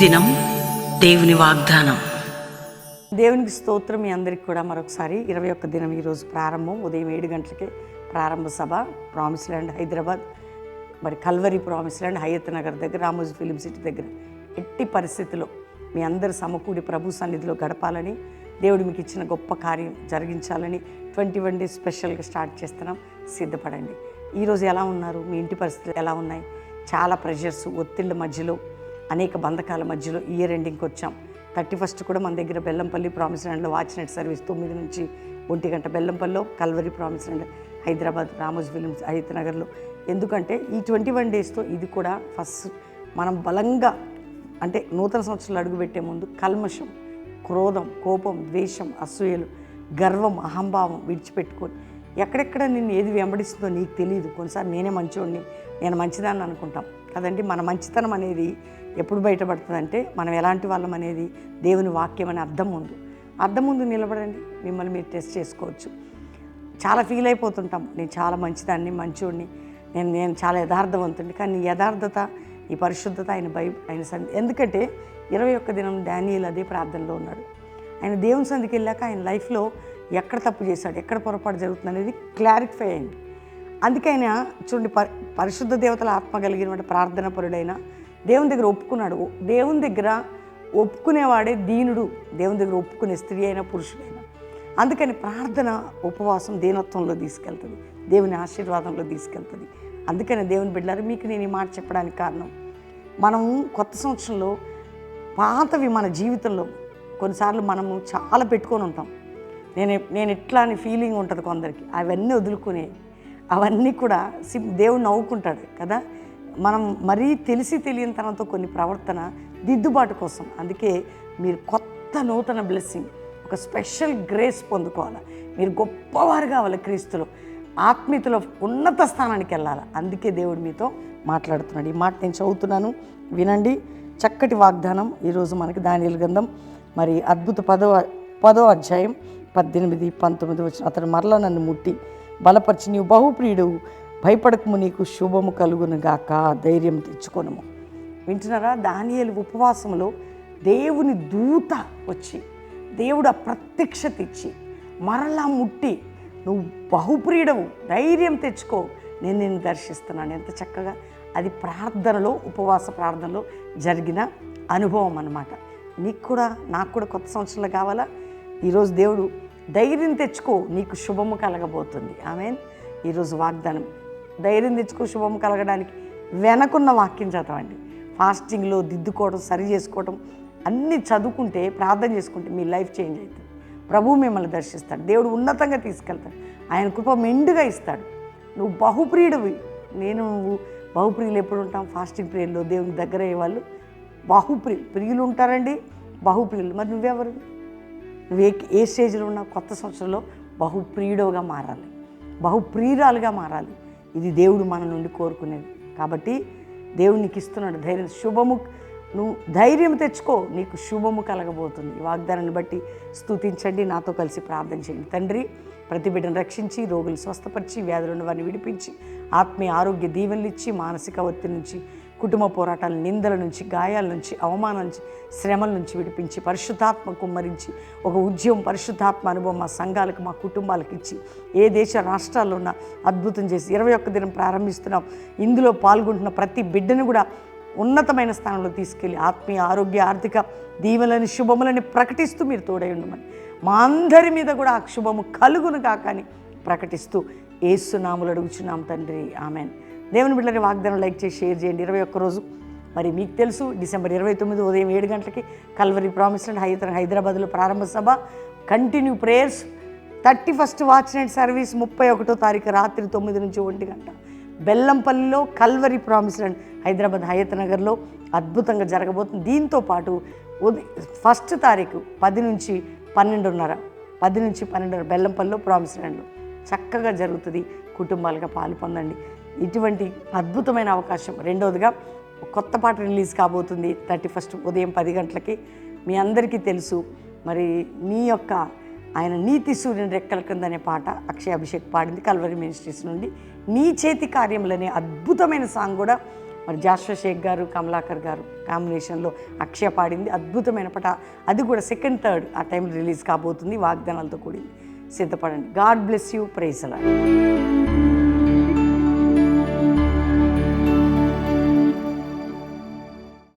దినం దేవుని వాగ్దానం. దేవునికి స్తోత్రం. మీ అందరికి కూడా మరొకసారి 21 దినం ఈరోజు ప్రారంభం. ఉదయం 7 గంటలకే ప్రారంభ సభ. ప్రామిస్ ల్యాండ్ హైదరాబాద్, మరి Calvary promise land Hayathnagar దగ్గర, రామోజీ ఫిలిం సిటీ దగ్గర. ఎట్టి పరిస్థితిలో మీ అందరు సమకూడి ప్రభు సన్నిధిలో గడపాలని, దేవుడు మీకు ఇచ్చిన గొప్ప కార్యం జరిగించాలని 21 డేస్ స్పెషల్గా స్టార్ట్ చేస్తున్నాం. సిద్ధపడండి. ఈరోజు ఎలా ఉన్నారు? మీ ఇంటి పరిస్థితులు ఎలా ఉన్నాయి? చాలా ప్రెషర్స్, ఒత్తిళ్ళ మధ్యలో, అనేక బంధకాల మధ్యలో ఇయర్ ఎండింగ్కి వచ్చాం. 31 కూడా మన దగ్గర బెల్లంపల్లి ప్రామిస్ ల్యాండ్లో వాచ్ నైట్ సర్వీస్ 9 నుంచి 1 గంట బెల్లంపల్లిలో, Calvary promise land Hyderabad, Ramoji film హయత్ నగర్లో. ఎందుకంటే ఈ 21 డేస్తో ఇది కూడా ఫస్ట్ మనం బలంగా, అంటే నూతన సంవత్సరాలు అడుగుపెట్టే ముందు కల్మషం, క్రోధం, కోపం, ద్వేషం, అసూయలు, గర్వం, అహంభావం విడిచిపెట్టుకొని, ఎక్కడెక్కడ నిన్ను ఏది వెంబడిస్తుందో నీకు తెలియదు. కొన్నిసార్లు నేనే మంచోడిని, నేను మంచిదాన్ని అనుకుంటాం కదండి. మన మంచితనం అనేది ఎప్పుడు బయటపడుతుందంటే మనం ఎలాంటి వాళ్ళం అనేది దేవుని వాక్యం అనే అర్థం ముందు నిలబడండి. మిమ్మల్ని మీరు టెస్ట్ చేసుకోవచ్చు. చాలా ఫీల్ అయిపోతుంటాం, నేను చాలా మంచిదాన్ని, మంచోడిని, నేను చాలా యథార్థవంతుడిని. కానీ యథార్థత, ఈ పరిశుద్ధత ఆయన ఎందుకంటే 21 దినం డానియేల్ అదే ప్రార్థనలో ఉన్నాడు. ఆయన దేవుని సంధికి వెళ్ళాక ఆయన లైఫ్లో ఎక్కడ తప్పు చేశాడు, ఎక్కడ పొరపాటు జరుగుతుంది అనేది క్లారిఫై అయింది. అందుకే ఆయన చూడండి, పరిశుద్ధ దేవతల ఆత్మ కలిగిన ప్రార్థన పరుడైన దేవుని దగ్గర ఒప్పుకున్నాడు. దేవుని దగ్గర ఒప్పుకునేవాడే దీనుడు, దేవుని దగ్గర ఒప్పుకునే స్త్రీ అయినా పురుషుడైనా. అందుకని ప్రార్థన, ఉపవాసం దీనత్వంలో తీసుకెళ్తుంది, దేవుని ఆశీర్వాదంలో తీసుకెళ్తుంది. అందుకని దేవుని బిడ్డలారా, మీకు నేను ఈ మాట చెప్పడానికి కారణం, మనం కొత్త సంవత్సరంలో పాతవి మన జీవితంలో కొన్నిసార్లు మనము చాలా పెట్టుకొని ఉంటాం. నేను ఎట్లా అని ఫీలింగ్ ఉంటుంది కొందరికి. అవన్నీ వదులుకునే, అవన్నీ కూడా దేవుడు నవ్వుకుంటాడు కదా. మనం మరీ తెలిసి తెలియని తనంతో కొన్ని ప్రవర్తన దిద్దుబాటు కోసం. అందుకే మీరు కొత్త నూతన బ్లెస్సింగ్, ఒక స్పెషల్ గ్రేస్ పొందుకోవాలి. మీరు గొప్పవారు కావాలి, క్రీస్తులో ఆత్మీయతలో ఉన్నత స్థానానికి వెళ్ళాలి. అందుకే దేవుడు మీతో మాట్లాడుతున్నాడు. ఈ మాట నేను చదువుతున్నాను, వినండి. చక్కటి వాగ్దానం ఈరోజు మనకి దానియేలు గ్రంథం, మరి అద్భుత 10వ అధ్యాయం 18, 19 వచ్చిన. అతడు మరలా నన్ను ముట్టి బలపరిచి, నీవు బహుప్రియుడు, భయపడకము, నీకు శుభము కలుగును గాక, ధైర్యం తెచ్చుకొనుము. వింటున్నారా? దానియేలు ఉపవాసంలో దేవుని దూత వచ్చి, దేవుడు ప్రత్యక్షత ఇచ్చి మరలా ముట్టి, నువ్వు బహుప్రియుడవు, ధైర్యం తెచ్చుకో, నేను నిన్ను దర్శిస్తున్నాను. ఎంత చక్కగా! అది ప్రార్థనలో, ఉపవాస ప్రార్థనలో జరిగిన అనుభవం అన్నమాట. నీకు కూడా, నాకు కూడా కొత్త సంవత్సరంలో కావాలా? ఈరోజు దేవుడు ధైర్యం తెచ్చుకో, నీకు శుభము కలగబోతుంది. ఆమేన్. ఈరోజు వాగ్దానం, ధైర్యం తెచ్చుకో, శుభము కలగడానికి వెనకున్న వాక్యం చదవండి. ఫాస్టింగ్లో దిద్దుకోవడం, సరి చేసుకోవడం అన్నీ చదువుకుంటే, ప్రార్థన చేసుకుంటే మీ లైఫ్ చేంజ్ అవుతుంది. ప్రభువు మిమ్మల్ని దర్శిస్తాడు, దేవుడు ఉన్నతంగా తీసుకెళ్తాడు, ఆయన కృప మెండుగా ఇస్తాడు. నువ్వు బహుప్రియుడివి. నువ్వు బహుప్రియులు ఎప్పుడు ఉంటాం? ఫాస్టింగ్ ప్రేయర్లో దేవుని దగ్గర అయ్యేవాళ్ళు ప్రియులు ఉంటారండి, బహుప్రియులు. మరి నువ్వెవరు? నువ్వు ఏ స్టేజ్లో ఉన్నావు? కొత్త సంవత్సరంలో బహుప్రియుడుగా మారాలి, బహుప్రియురాలుగా మారాలి. ఇది దేవుడు మన నుండి కోరుకునేది. కాబట్టి దేవుడు నీకు ఇస్తున్నాడు ధైర్యం. నువ్వు ధైర్యం తెచ్చుకో, నీకు శుభము కలగబోతుంది. ఈ వాగ్దానాన్ని బట్టి స్తుతించండి, నాతో కలిసి ప్రార్థన చేయండి. తండ్రి, ప్రతి బిడ్డను రక్షించి, రోగులు స్వస్థపరిచి, వ్యాధులను వారిని విడిపించి, ఆత్మీయ ఆరోగ్య దీవెనలు ఇచ్చి, మానసిక ఒత్తిడి నుంచి, కుటుంబ పోరాటాల, నిందల నుంచి, గాయాల నుంచి, అవమానం నుంచి, శ్రమల నుంచి విడిపించి, పరిశుద్ధాత్మ కుమ్మరించి, ఒక ఉద్యమం, పరిశుద్ధాత్మ అనుభవం మా సంఘాలకు, మా కుటుంబాలకు ఇచ్చి, ఏ దేశ రాష్ట్రాల్లో ఉన్న అద్భుతం చేసి 21 దినం ప్రారంభిస్తున్నాం. ఇందులో పాల్గొంటున్న ప్రతి బిడ్డను కూడా ఉన్నతమైన స్థానంలో తీసుకెళ్ళి, ఆత్మీయ ఆరోగ్య ఆర్థిక దీవెనలని, శుభములని ప్రకటిస్తూ మీరు తోడై ఉండమని, మా అందరి మీద కూడా ఆ శుభము కలుగును కాక అని ప్రకటిస్తూ యేసు నామములో అడుగుచున్నాం తండ్రి, ఆమెన్. దేవుని బిడ్డలని వాగ్దానం లైక్ చేసి షేర్ చేయండి. 21 రోజు మరి మీకు తెలుసు, డిసెంబర్ 29 ఉదయం 7 గంటలకి కల్వరి ప్రామిస్ ల్యాండ్ హైదరాబాద్లో ప్రారంభ సభ, continue prayers. 31 watch night service 31వ తారీఖు రాత్రి 9 నుంచి 1 గంట బెల్లంపల్లిలో, కల్వరి ప్రామిస్ ల్యాండ్ హైదరాబాద్ హయత్ నగర్లో అద్భుతంగా జరగబోతుంది. దీంతో పాటు 1వ తారీఖు 10 నుంచి 12:30 బెల్లంపల్లిలో ప్రామిస్ ల్యాండ్లో చక్కగా జరుగుతుంది. కుటుంబాలుగా పాలు పొందండి. ఇటువంటి అద్భుతమైన అవకాశం. రెండవదిగా కొత్త పాట రిలీజ్ కాబోతుంది 31 ఉదయం 10 గంటలకి. మీ అందరికీ తెలుసు, మరి ఆయన నీతి సూర్యుని రెక్కల కింద అనే పాట అక్షయ్ అభిషేక్ పాడింది కల్వరి మినిస్ట్రీస్ నుండి. నీ చేతి కార్యములనే అద్భుతమైన సాంగ్ కూడా మరి జాషువా షేక్ గారు, కమలాకర్ గారు కాంబినేషన్లో అక్షయ పాడింది. అద్భుతమైన పాట. అది కూడా సెకండ్ థర్డ్ ఆ టైంలో రిలీజ్ కాబోతుంది. వాగ్దానాలతో కూడింది. సిద్ధపడండి. God bless you. ప్రైజ్ అలాడ్.